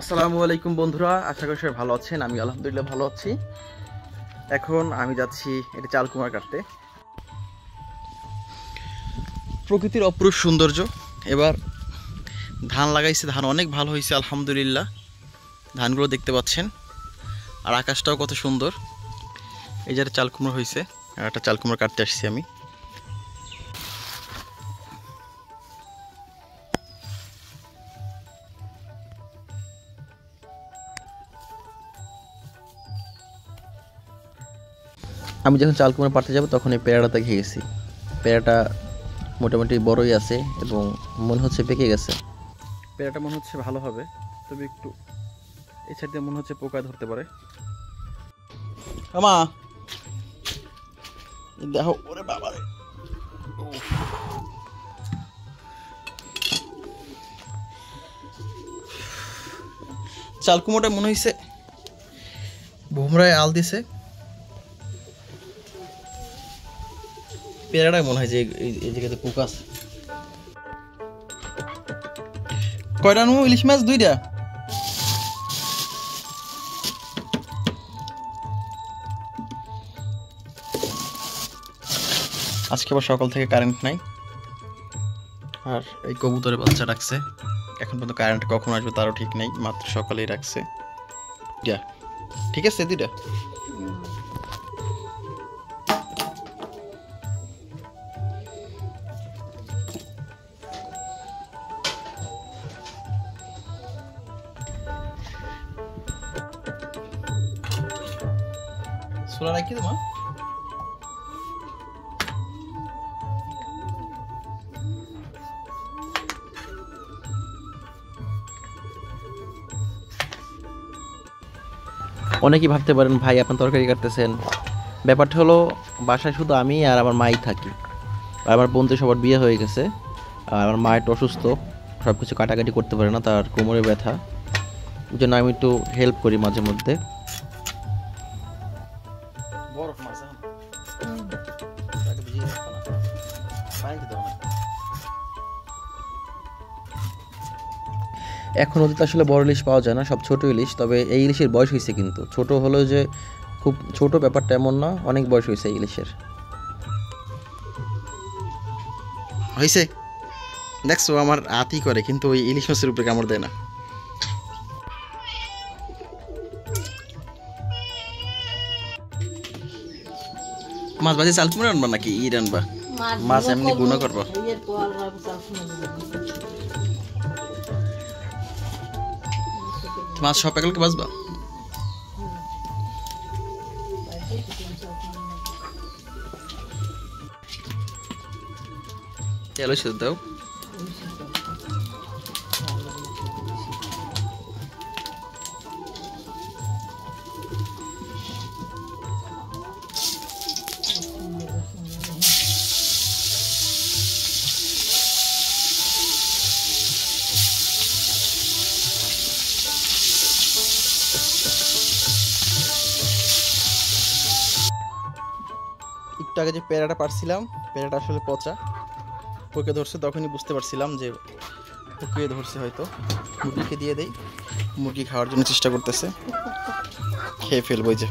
আসসালামু আলাইকুম বন্ধুরা, আশা করি সবাই ভালো আছেন। আমি আলহামদুলিল্লাহ ভালো আছি। এখন আমি যাচ্ছি এটা চালকুমার কাটতে। প্রকৃতির অপরূপ সৌন্দর্য। এবার ধান লাগাইছে, ধান অনেক ভালো হয়েছে আলহামদুলিল্লাহ। ধানগুলো দেখতে পাচ্ছেন, আর আকাশটাও কত সুন্দর। এই যে চালকুমড়া হয়েছে, আর একটা চালকুমড়া কাটতে আসছি আমি। আমি যখন চালকুমড়া পাড়তে যাব তখন এই পেয়ারাটা দেখে গেছি। পেয়ারাটা মোটামুটি বড়ই আছে এবং মনে হচ্ছে পেকে গেছে। পেয়ারাটা মনে হচ্ছে ভালো হবে, তবে একটু এই সাইড দিয়ে মনে হচ্ছে পোকা ধরতে পারে। আমা দেখো, ওরে বাবা রে, চালকুমড়াটা মনে হয়েছে ভুমরায় আল দিছে। পেয়ারাটাই মনে হয় যে এই জায়গাতে পোকা আছে। কয়টা নু ইলিশ মাছ? দুইটা। আজকে আবার সকাল থেকে কারেন্ট নাই, আর এই কবুতরের বাচ্চা ডাকছে। এখন পর্যন্ত কারেন্ট কখন আসবে তারও ঠিক নেই, মাত্র সকালেই রাখছে। যা ঠিক আছে, দুইটা। সোলা রাখি তোমার অনেকেই ভাবতে পারেন ভাই আপনার তরকারি কাটতেছেন। ব্যাপারটা হলো, বাসায় শুধু আমি আর আমার মাই থাকি। আর আমার বোনতে সবার বিয়ে হয়ে গেছে, আর আমার মা একটু অসুস্থ, সব কিছু কাটাকাটি করতে পারে না, তার কোমরে ব্যথা। ওই জন্য আমি একটু হেল্প করি মাঝে মধ্যে। এখন নদীতে আসলে বড় ইলিশ পাওয়া যায় না, সব ছোট ইলিশ। তবে এই ইলিশের বয়স হয়েছে, কিন্তু ছোট হলেও যে খুব ছোট ব্যাপারটা এমন না, অনেক বয়স হয়েছে এই ইলিশের। হয়েছে দেখছো, আমার আতি করে, কিন্তু ওই ইলিশ মাছের উপরে কামড় দেয় না। মাছ ভাজি চালকুমড়া আনবা নাকি ইট আনবা? মাছ এমনি গুণা করবা? মাছ সব একালকে বাজবা? তেল সেদ্ধ দাও। একটু আগে যে পেয়ারাটা পারছিলাম, পেয়ারাটা আসলে পচা, পোকে ধরছে। তখনই বুঝতে পারছিলাম যে পোকে ধরছে হয়তো। মুরগিকে দিয়ে দেই, মুরগি খাওয়ার জন্য চেষ্টা করতেছে, খেয়ে ফেলবো। যে